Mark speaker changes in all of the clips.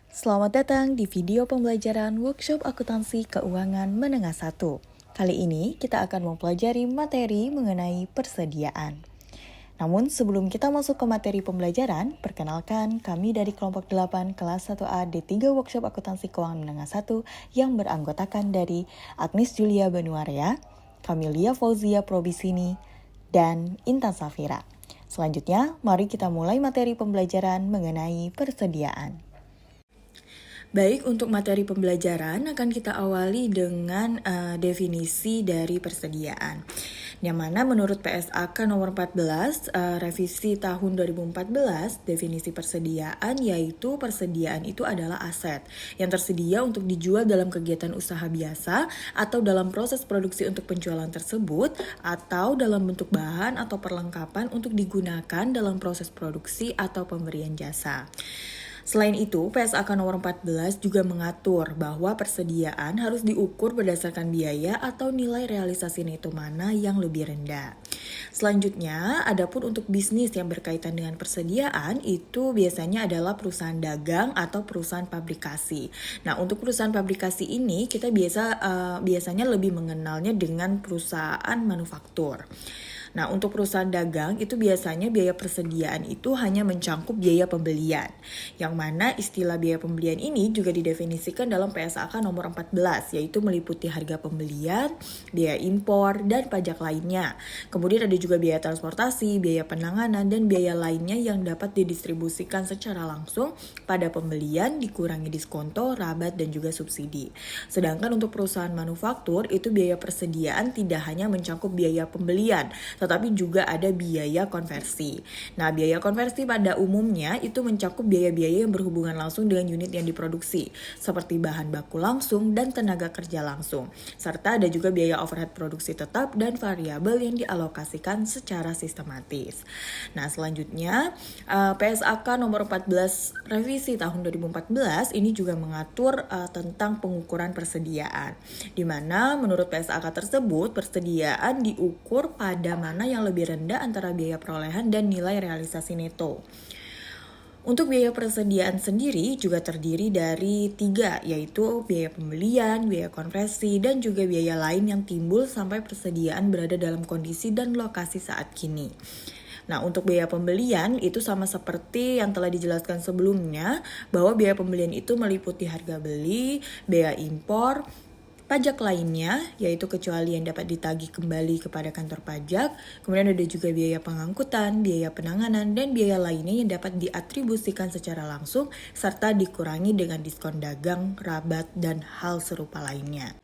Speaker 1: Selamat datang di video pembelajaran Workshop Akuntansi Keuangan Menengah 1. Kali ini kita akan mempelajari materi mengenai persediaan. Namun sebelum kita masuk ke materi pembelajaran, perkenalkan kami dari kelompok 8 kelas 1A D3 Workshop Akuntansi Keuangan Menengah 1 yang beranggotakan dari Agnes Julia Banuarea, Kamilia Fauzia Probisini, dan Intan Safira. Selanjutnya, mari kita mulai materi pembelajaran mengenai persediaan. Baik, untuk materi pembelajaran akan kita awali dengan definisi dari persediaan. Yang mana menurut PSAK nomor 14, revisi tahun 2014, definisi persediaan yaitu persediaan itu adalah aset yang tersedia untuk dijual dalam kegiatan usaha biasa atau dalam proses produksi untuk penjualan tersebut atau dalam bentuk bahan atau perlengkapan untuk digunakan dalam proses produksi atau pemberian jasa. Selain itu, PSAK nomor 14 juga mengatur bahwa persediaan harus diukur berdasarkan biaya atau nilai realisasi neto mana yang lebih rendah. Selanjutnya, adapun untuk bisnis yang berkaitan dengan persediaan itu biasanya adalah perusahaan dagang atau perusahaan pabrikasi. Nah, untuk perusahaan pabrikasi ini kita biasanya lebih mengenalnya dengan perusahaan manufaktur. Nah, untuk perusahaan dagang itu biasanya biaya persediaan itu hanya mencangkup biaya pembelian. Yang mana istilah biaya pembelian ini juga didefinisikan dalam PSAK nomor 14, yaitu meliputi harga pembelian, biaya impor, dan pajak lainnya. Kemudian ada juga biaya transportasi, biaya penanganan, dan biaya lainnya yang dapat didistribusikan secara langsung pada pembelian dikurangi diskonto, rabat, dan juga subsidi. Sedangkan untuk perusahaan manufaktur itu biaya persediaan tidak hanya mencakup biaya pembelian, tetapi juga ada biaya konversi. Nah, biaya konversi pada umumnya itu mencakup biaya-biaya yang berhubungan langsung dengan unit yang diproduksi, seperti bahan baku langsung dan tenaga kerja langsung. Serta ada juga biaya overhead produksi tetap dan variabel yang dialokasikan secara sistematis. Nah, selanjutnya PSAK nomor 14 revisi tahun 2014 ini juga mengatur tentang pengukuran persediaan, di mana menurut PSAK tersebut persediaan diukur pada mana yang lebih rendah antara biaya perolehan dan nilai realisasi neto. Untuk biaya persediaan sendiri juga terdiri dari 3, yaitu biaya pembelian, biaya konversi, dan juga biaya lain yang timbul sampai persediaan berada dalam kondisi dan lokasi saat kini. Nah, untuk biaya pembelian itu sama seperti yang telah dijelaskan sebelumnya, bahwa biaya pembelian itu meliputi harga beli, biaya impor, pajak lainnya, yaitu kecuali yang dapat ditagih kembali kepada kantor pajak. Kemudian ada juga biaya pengangkutan, biaya penanganan, dan biaya lainnya yang dapat diatribusikan secara langsung, serta dikurangi dengan diskon dagang, rabat, dan hal serupa lainnya.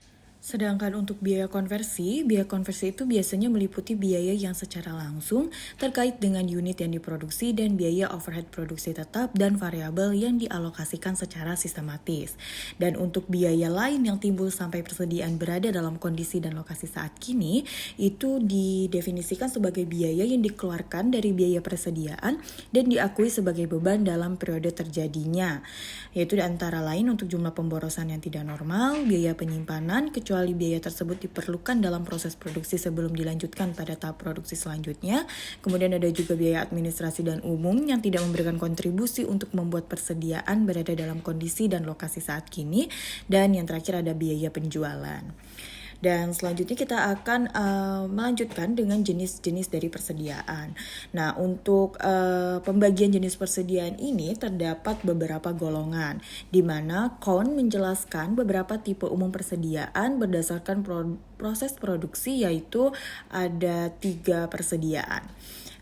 Speaker 1: Sedangkan untuk biaya konversi itu biasanya meliputi biaya yang secara langsung terkait dengan unit yang diproduksi dan biaya overhead produksi tetap dan variabel yang dialokasikan secara sistematis. Dan untuk biaya lain yang timbul sampai persediaan berada dalam kondisi dan lokasi saat kini, itu didefinisikan sebagai biaya yang dikeluarkan dari biaya persediaan dan diakui sebagai beban dalam periode terjadinya, yaitu antara lain untuk jumlah pemborosan yang tidak normal, biaya penyimpanan, kecuali biaya tersebut diperlukan dalam proses produksi sebelum dilanjutkan pada tahap produksi selanjutnya. Kemudian ada juga biaya administrasi dan umum yang tidak memberikan kontribusi untuk membuat persediaan berada dalam kondisi dan lokasi saat kini. Dan yang terakhir ada biaya penjualan. Dan selanjutnya kita akan melanjutkan dengan jenis-jenis dari persediaan. Nah, untuk pembagian jenis persediaan ini terdapat beberapa golongan, di mana KON menjelaskan beberapa tipe umum persediaan berdasarkan proses produksi, yaitu ada 3 persediaan.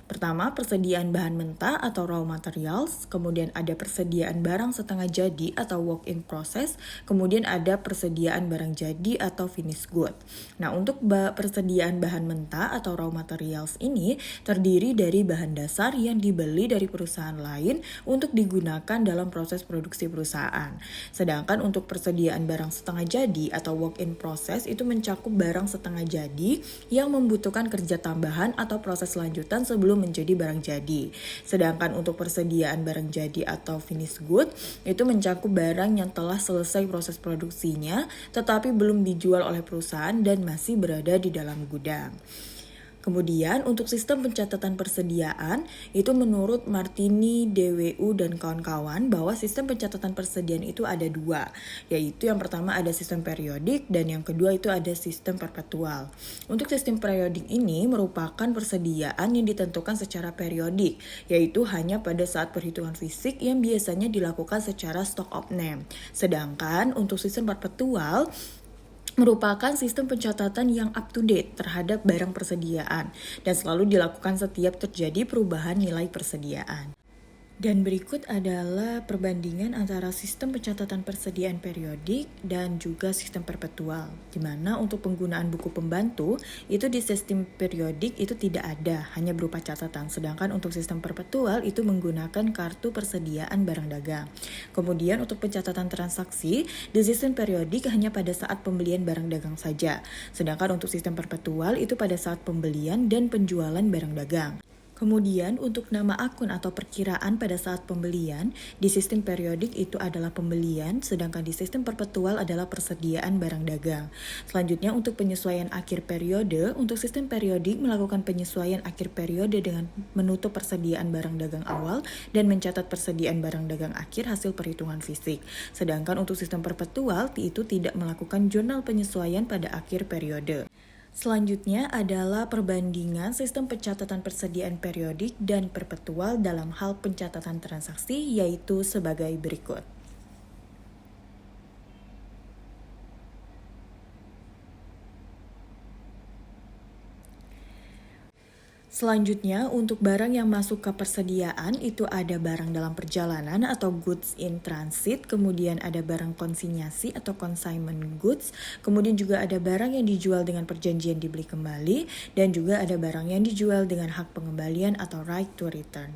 Speaker 1: Pertama, persediaan bahan mentah atau raw materials, kemudian ada persediaan barang setengah jadi atau work in process, kemudian ada persediaan barang jadi atau finished good. Nah, untuk persediaan bahan mentah atau raw materials ini terdiri dari bahan dasar yang dibeli dari perusahaan lain untuk digunakan dalam proses produksi perusahaan. Sedangkan untuk persediaan barang setengah jadi atau work in process itu mencakup barang setengah jadi yang membutuhkan kerja tambahan atau proses lanjutan sebelum menjadi barang jadi. Sedangkan untuk persediaan barang jadi atau finished good itu mencakup barang yang telah selesai proses produksinya tetapi belum dijual oleh perusahaan dan masih berada di dalam gudang. Kemudian untuk sistem pencatatan persediaan, itu menurut Martini, DWU, dan kawan-kawan bahwa sistem pencatatan persediaan itu ada dua, yaitu yang pertama ada sistem periodik dan yang kedua itu ada sistem perpetual. Untuk sistem periodik ini merupakan persediaan yang ditentukan secara periodik, yaitu hanya pada saat perhitungan fisik yang biasanya dilakukan secara stock of name. Sedangkan untuk sistem perpetual merupakan sistem pencatatan yang up to date terhadap barang persediaan dan selalu dilakukan setiap terjadi perubahan nilai persediaan. Dan berikut adalah perbandingan antara sistem pencatatan persediaan periodik dan juga sistem perpetual. Di mana untuk penggunaan buku pembantu, itu di sistem periodik itu tidak ada, hanya berupa catatan. Sedangkan untuk sistem perpetual itu menggunakan kartu persediaan barang dagang. Kemudian untuk pencatatan transaksi, di sistem periodik hanya pada saat pembelian barang dagang saja. Sedangkan untuk sistem perpetual itu pada saat pembelian dan penjualan barang dagang. Kemudian untuk nama akun atau perkiraan pada saat pembelian, di sistem periodik itu adalah pembelian, sedangkan di sistem perpetual adalah persediaan barang dagang. Selanjutnya untuk penyesuaian akhir periode, untuk sistem periodik melakukan penyesuaian akhir periode dengan menutup persediaan barang dagang awal dan mencatat persediaan barang dagang akhir hasil perhitungan fisik. Sedangkan untuk sistem perpetual itu tidak melakukan jurnal penyesuaian pada akhir periode. Selanjutnya adalah perbandingan sistem pencatatan persediaan periodik dan perpetual dalam hal pencatatan transaksi, yaitu sebagai berikut. Selanjutnya, untuk barang yang masuk ke persediaan itu ada barang dalam perjalanan atau goods in transit, kemudian ada barang konsinyasi atau consignment goods, kemudian juga ada barang yang dijual dengan perjanjian dibeli kembali, dan juga ada barang yang dijual dengan hak pengembalian atau right to return.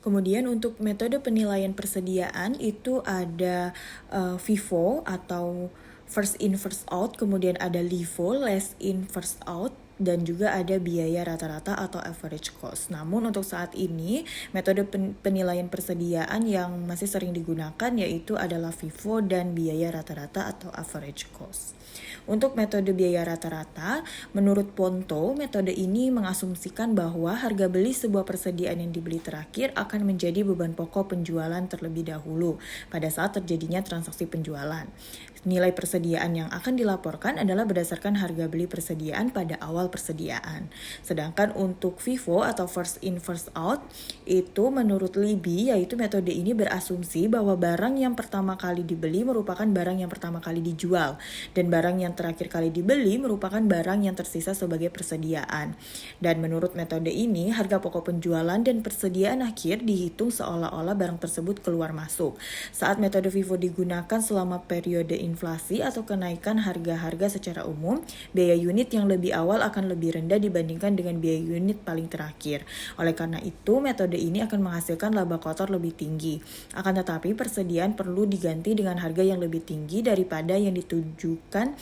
Speaker 1: Kemudian untuk metode penilaian persediaan itu ada FIFO atau first in first out, kemudian ada LIFO, last in first out, dan juga ada biaya rata-rata atau average cost. Namun untuk saat ini metode penilaian persediaan yang masih sering digunakan yaitu adalah FIFO dan biaya rata-rata atau average cost. Untuk metode biaya rata-rata, menurut Ponto, metode ini mengasumsikan bahwa harga beli sebuah persediaan yang dibeli terakhir akan menjadi beban pokok penjualan terlebih dahulu pada saat terjadinya transaksi penjualan. Nilai persediaan yang akan dilaporkan adalah berdasarkan harga beli persediaan pada awal persediaan. Sedangkan untuk FIFO atau first in first out, itu menurut Libby, yaitu metode ini berasumsi bahwa barang yang pertama kali dibeli merupakan barang yang pertama kali dijual, dan barang yang terakhir kali dibeli merupakan barang yang tersisa sebagai persediaan. Dan menurut metode ini, harga pokok penjualan dan persediaan akhir dihitung seolah-olah barang tersebut keluar masuk. Saat metode FIFO digunakan selama periode inflasi atau kenaikan harga-harga secara umum, biaya unit yang lebih awal akan lebih rendah dibandingkan dengan biaya unit paling terakhir. Oleh karena itu, metode ini akan menghasilkan laba kotor lebih tinggi. Akan tetapi, persediaan perlu diganti dengan harga yang lebih tinggi daripada yang ditujukan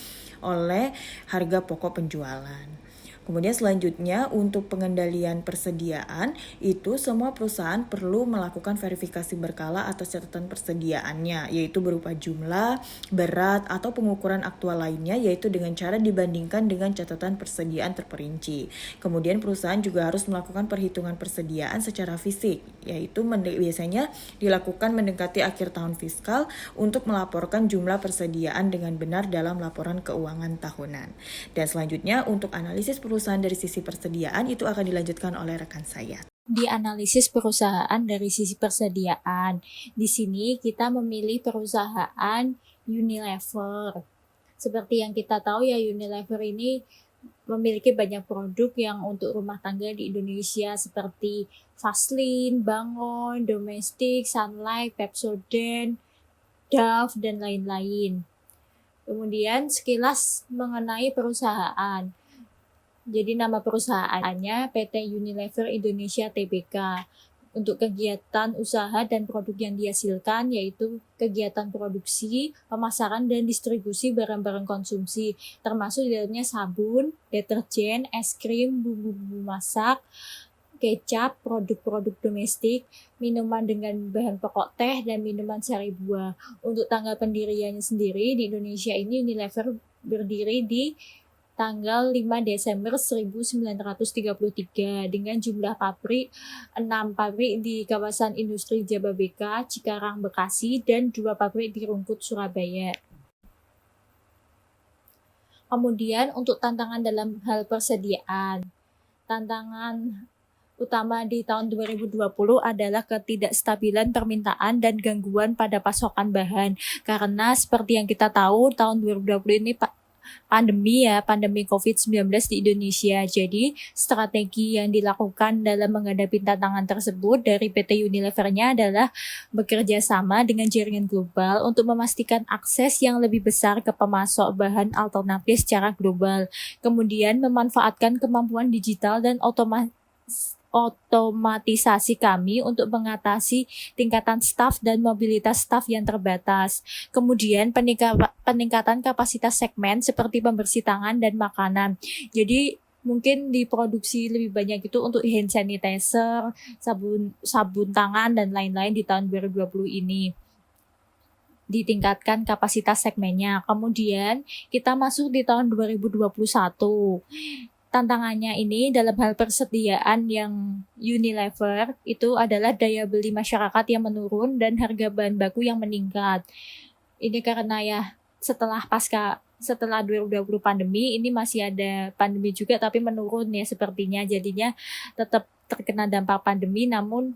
Speaker 1: oleh harga pokok penjualan. Kemudian selanjutnya untuk pengendalian persediaan itu semua perusahaan perlu melakukan verifikasi berkala atas catatan persediaannya, yaitu berupa jumlah, berat, atau pengukuran aktual lainnya, yaitu dengan cara dibandingkan dengan catatan persediaan terperinci. Kemudian perusahaan juga harus melakukan perhitungan persediaan secara fisik, yaitu biasanya dilakukan mendekati akhir tahun fiskal untuk melaporkan jumlah persediaan dengan benar dalam laporan keuangan tahunan. Dan selanjutnya untuk analisis perusahaan dari sisi persediaan itu akan dilanjutkan oleh rekan saya.
Speaker 2: Di analisis perusahaan dari sisi persediaan, di sini kita memilih perusahaan Unilever. Seperti yang kita tahu ya, Unilever ini memiliki banyak produk yang untuk rumah tangga di Indonesia seperti Vaseline, Bangon, Domestic, Sunlight, Pepsodent, Dove, dan lain-lain. Kemudian sekilas mengenai perusahaan. Jadi nama perusahaannya PT Unilever Indonesia Tbk. Untuk kegiatan usaha dan produk yang dihasilkan yaitu kegiatan produksi, pemasaran, dan distribusi barang-barang konsumsi, termasuk di dalamnya sabun, deterjen, es krim, bumbu-bumbu masak, kecap, produk-produk domestik, minuman dengan bahan pokok teh, dan minuman sari buah. Untuk tanggal pendiriannya sendiri di Indonesia ini Unilever berdiri di tanggal 5 Desember 1933 dengan jumlah pabrik 6 pabrik di kawasan industri Jababeka, Cikarang, Bekasi, dan 2 pabrik di Rungkut, Surabaya. Kemudian untuk tantangan dalam hal persediaan. Tantangan utama di tahun 2020 adalah ketidakstabilan permintaan dan gangguan pada pasokan bahan. Karena seperti yang kita tahu tahun 2020 ini pandemi COVID-19 di Indonesia. Jadi strategi yang dilakukan dalam menghadapi tantangan tersebut dari PT Unilever-nya adalah bekerja sama dengan jaringan global untuk memastikan akses yang lebih besar ke pemasok bahan alternatif secara global. Kemudian memanfaatkan kemampuan digital dan otomatisasi kami untuk mengatasi tingkatan staf dan mobilitas staf yang terbatas. Kemudian peningkatan kapasitas segmen seperti pembersih tangan dan makanan. Jadi mungkin diproduksi lebih banyak itu untuk hand sanitizer, sabun tangan dan lain-lain di tahun 2020 ini. Ditingkatkan kapasitas segmennya. Kemudian kita masuk di tahun 2021. Tantangannya ini dalam hal persediaan yang Unilever itu adalah daya beli masyarakat yang menurun dan harga bahan baku yang meningkat. Ini karena ya setelah 2020 pandemi ini masih ada pandemi juga tapi menurun ya sepertinya, jadinya tetap terkena dampak pandemi namun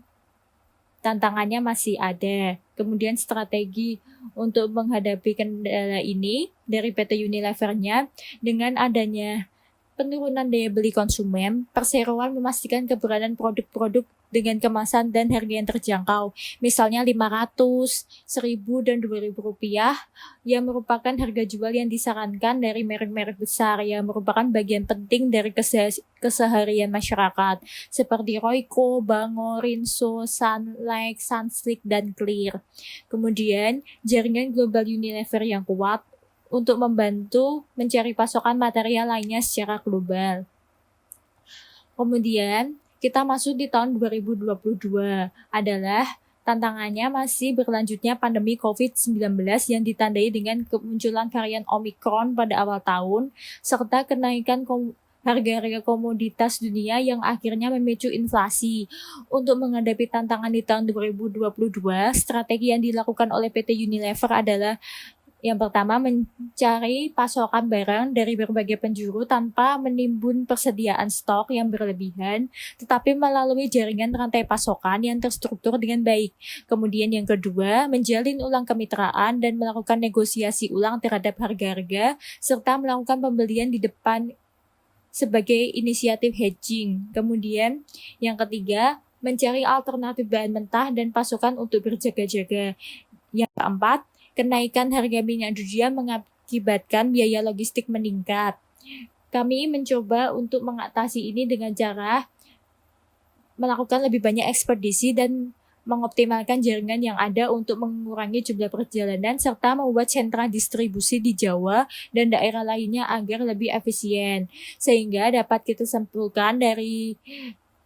Speaker 2: tantangannya masih ada. Kemudian strategi untuk menghadapi kendala ini dari PT Unilever-nya dengan adanya penurunan daya beli konsumen, perseroan memastikan keberadaan produk-produk dengan kemasan dan harga yang terjangkau. Misalnya 500, 1000, dan 2000 rupiah yang merupakan harga jual yang disarankan dari merek-merek besar yang merupakan bagian penting dari keseharian masyarakat seperti Royco, Bango, Rinso, Sunlight, Sunsilk, dan Clear. Kemudian jaringan global Unilever yang kuat untuk membantu mencari pasokan material lainnya secara global. Kemudian kita masuk di tahun 2022 adalah tantangannya masih berlanjutnya pandemi COVID-19 yang ditandai dengan kemunculan varian Omicron pada awal tahun serta kenaikan harga-harga komoditas dunia yang akhirnya memicu inflasi. Untuk menghadapi tantangan di tahun 2022, strategi yang dilakukan oleh PT Unilever adalah yang pertama, mencari pasokan barang dari berbagai penjuru tanpa menimbun persediaan stok yang berlebihan, tetapi melalui jaringan rantai pasokan yang terstruktur dengan baik. Kemudian yang kedua, menjalin ulang kemitraan dan melakukan negosiasi ulang terhadap harga-harga, serta melakukan pembelian di depan sebagai inisiatif hedging. Kemudian yang ketiga, mencari alternatif bahan mentah dan pasokan untuk berjaga-jaga. Yang keempat, kenaikan harga minyak dunia mengakibatkan biaya logistik meningkat. Kami mencoba untuk mengatasi ini dengan cara melakukan lebih banyak ekspedisi dan mengoptimalkan jaringan yang ada untuk mengurangi jumlah perjalanan serta membuat sentra distribusi di Jawa dan daerah lainnya agar lebih efisien. Sehingga dapat kita simpulkan dari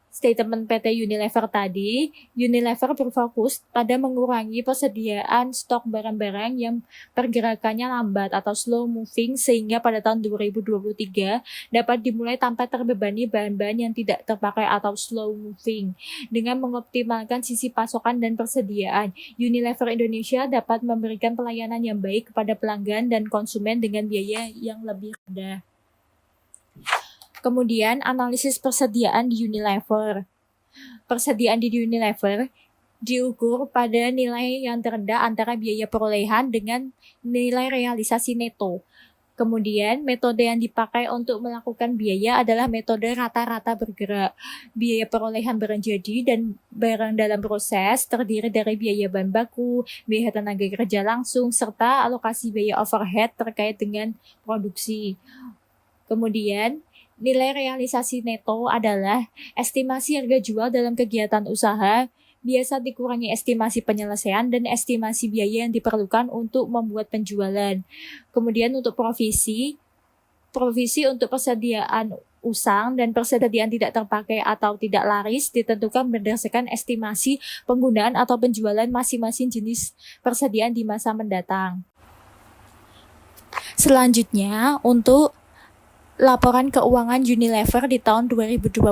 Speaker 2: statement PT Unilever tadi, Unilever berfokus pada mengurangi persediaan stok barang-barang yang pergerakannya lambat atau slow moving sehingga pada tahun 2023 dapat dimulai tanpa terbebani bahan-bahan yang tidak terpakai atau slow moving. Dengan mengoptimalkan sisi pasokan dan persediaan, Unilever Indonesia dapat memberikan pelayanan yang baik kepada pelanggan dan konsumen dengan biaya yang lebih rendah. Kemudian analisis persediaan di Unilever. Persediaan di Unilever diukur pada nilai yang terendah antara biaya perolehan dengan nilai realisasi neto. Kemudian metode yang dipakai untuk melakukan biaya adalah metode rata-rata bergerak. Biaya perolehan barang jadi dan barang dalam proses terdiri dari biaya bahan baku, biaya tenaga kerja langsung, serta alokasi biaya overhead terkait dengan produksi. Kemudian nilai realisasi neto adalah estimasi harga jual dalam kegiatan usaha, biasa dikurangi estimasi penyelesaian dan estimasi biaya yang diperlukan untuk membuat penjualan. Kemudian untuk provisi untuk persediaan usang dan persediaan tidak terpakai atau tidak laris ditentukan berdasarkan estimasi penggunaan atau penjualan masing-masing jenis persediaan di masa mendatang. Selanjutnya, untuk laporan keuangan Unilever di tahun 2020.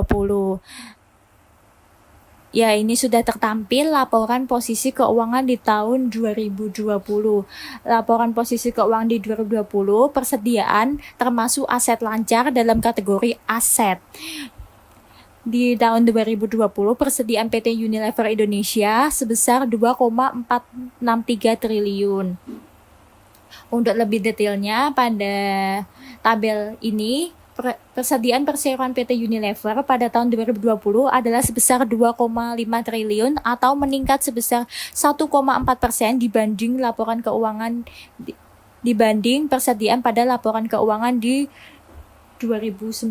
Speaker 2: Ya, ini sudah tertampil laporan posisi keuangan di tahun 2020. Laporan posisi keuangan di 2020, persediaan termasuk aset lancar dalam kategori aset. Di tahun 2020, persediaan PT Unilever Indonesia sebesar 2,463 triliun. Untuk lebih detailnya, pada tabel ini, persediaan perseroan PT Unilever pada tahun 2020 adalah sebesar 2,5 triliun atau meningkat sebesar 1,4% dibanding laporan keuangan dibanding persediaan pada laporan keuangan di 2019.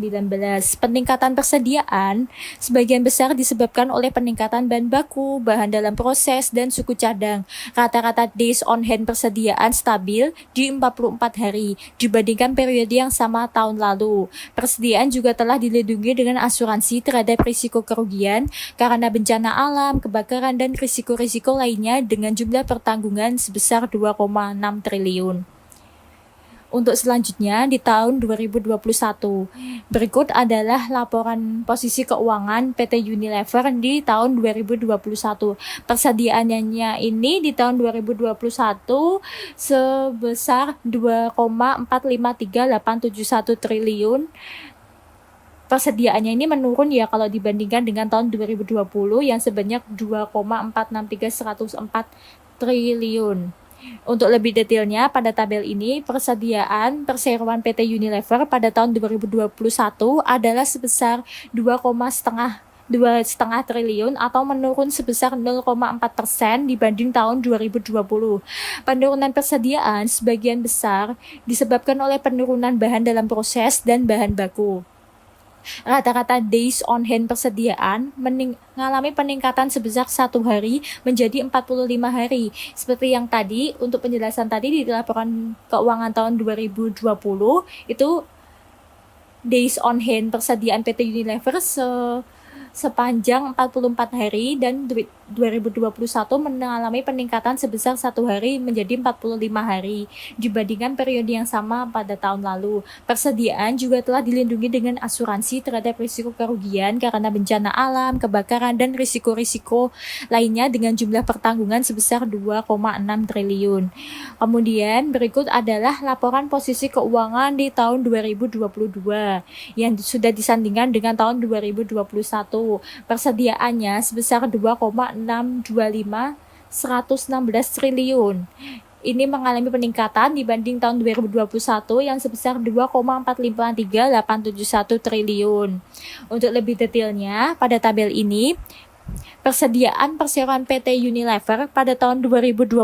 Speaker 2: Peningkatan persediaan sebagian besar disebabkan oleh peningkatan bahan baku, bahan dalam proses, dan suku cadang. Rata-rata days on hand persediaan stabil di 44 hari dibandingkan periode yang sama tahun lalu. Persediaan juga telah dilindungi dengan asuransi terhadap risiko kerugian karena bencana alam, kebakaran, dan risiko-risiko lainnya dengan jumlah pertanggungan sebesar 2,6 triliun. Untuk selanjutnya di tahun 2021. Berikut adalah laporan posisi keuangan PT Unilever di tahun 2021. Persediaannya ini di tahun 2021 sebesar 2,453871 triliun. Persediaannya ini menurun ya kalau dibandingkan dengan tahun 2020 yang sebanyak 2,463104 triliun. Untuk lebih detailnya, pada tabel ini, persediaan perseroan PT Unilever pada tahun 2021 adalah sebesar 2,5 triliun atau menurun sebesar 0,4% dibanding tahun 2020. Penurunan persediaan sebagian besar disebabkan oleh penurunan bahan dalam proses dan bahan baku. Rata-rata days on hand persediaan mengalami peningkatan sebesar 1 hari menjadi 45 hari. Seperti yang tadi, untuk penjelasan tadi di laporan keuangan tahun 2020, itu days on hand persediaan PT Unilever sepanjang 44 hari dan 2021 mengalami peningkatan sebesar 1 hari menjadi 45 hari dibandingkan periode yang sama pada tahun lalu. Persediaan juga telah dilindungi dengan asuransi terhadap risiko kerugian karena bencana alam, kebakaran, dan risiko-risiko lainnya dengan jumlah pertanggungan sebesar 2,6 triliun. Kemudian berikut adalah laporan posisi keuangan di tahun 2022 yang sudah disandingkan dengan tahun 2021. Persediaannya sebesar 2,625 triliun. Ini mengalami peningkatan dibanding tahun 2021 yang sebesar 2,453871 triliun. Untuk lebih detailnya, pada tabel ini, persediaan perseroan PT Unilever pada tahun 2022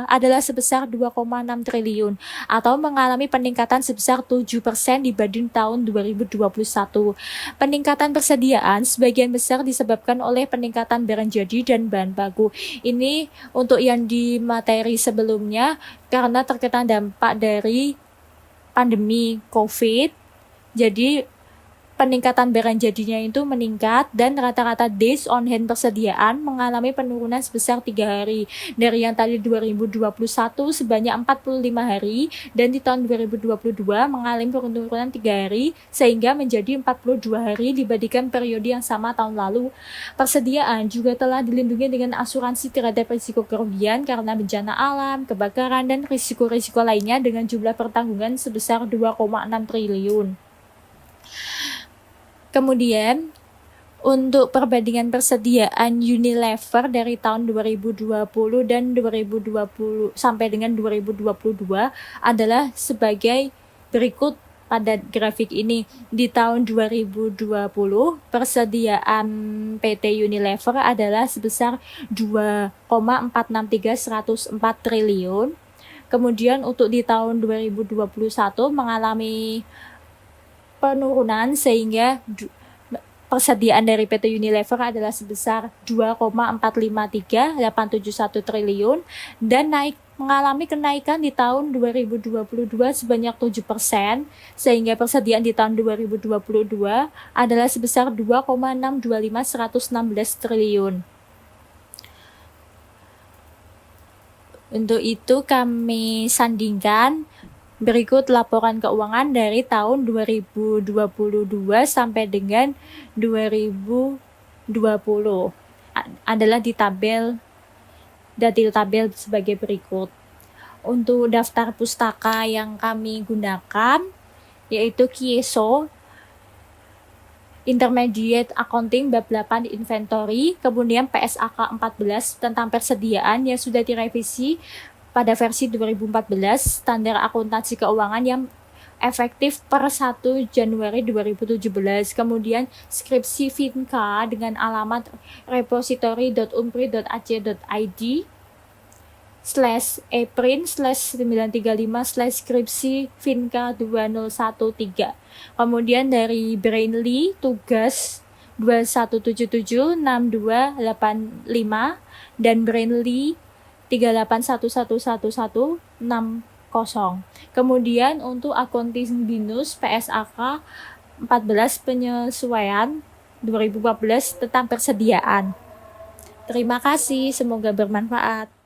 Speaker 2: adalah sebesar 2,6 triliun atau mengalami peningkatan sebesar 7% dibanding tahun 2021. Peningkatan persediaan sebagian besar disebabkan oleh peningkatan barang jadi dan bahan baku. Ini untuk yang di materi sebelumnya karena terkena dampak dari pandemi COVID. Jadi peningkatan barang jadinya itu meningkat dan rata-rata days on hand persediaan mengalami penurunan sebesar 3 hari. Dari yang tadi 2021 sebanyak 45 hari dan di tahun 2022 mengalami penurunan 3 hari sehingga menjadi 42 hari dibandingkan periode yang sama tahun lalu. Persediaan juga telah dilindungi dengan asuransi terhadap risiko kerugian karena bencana alam, kebakaran, dan risiko-risiko lainnya dengan jumlah pertanggungan sebesar 2,6 triliun. Kemudian, untuk perbandingan persediaan Unilever dari tahun 2020 dan 2020 sampai dengan 2022 adalah sebagai berikut pada grafik ini. Di tahun 2020, persediaan PT Unilever adalah sebesar 2,463104 triliun. Kemudian untuk di tahun 2021 mengalami penurunan sehingga persediaan dari PT Unilever adalah sebesar 2,453871 triliun dan mengalami kenaikan di tahun 2022 sebanyak 7% sehingga persediaan di tahun 2022 adalah sebesar 2,625116 triliun. Untuk itu kami sandingkan Berikut laporan keuangan dari tahun 2022 sampai dengan 2020. Adalah di datil tabel sebagai berikut. Untuk daftar pustaka yang kami gunakan yaitu Kieso Intermediate Accounting bab 8 Inventory, kemudian PSAK 14 tentang persediaan yang sudah direvisi pada versi 2014, standar akuntansi keuangan yang efektif per 1 Januari 2017. Kemudian skripsi Finka dengan alamat repository.unpri.ac.id /eprin/935/skripsi Finka 2013. Kemudian dari Brainly tugas 21776285 dan Brainly 38111160. Kemudian untuk accounting binus PSAK 14 penyesuaian 2014 tentang persediaan. Terima kasih, semoga bermanfaat.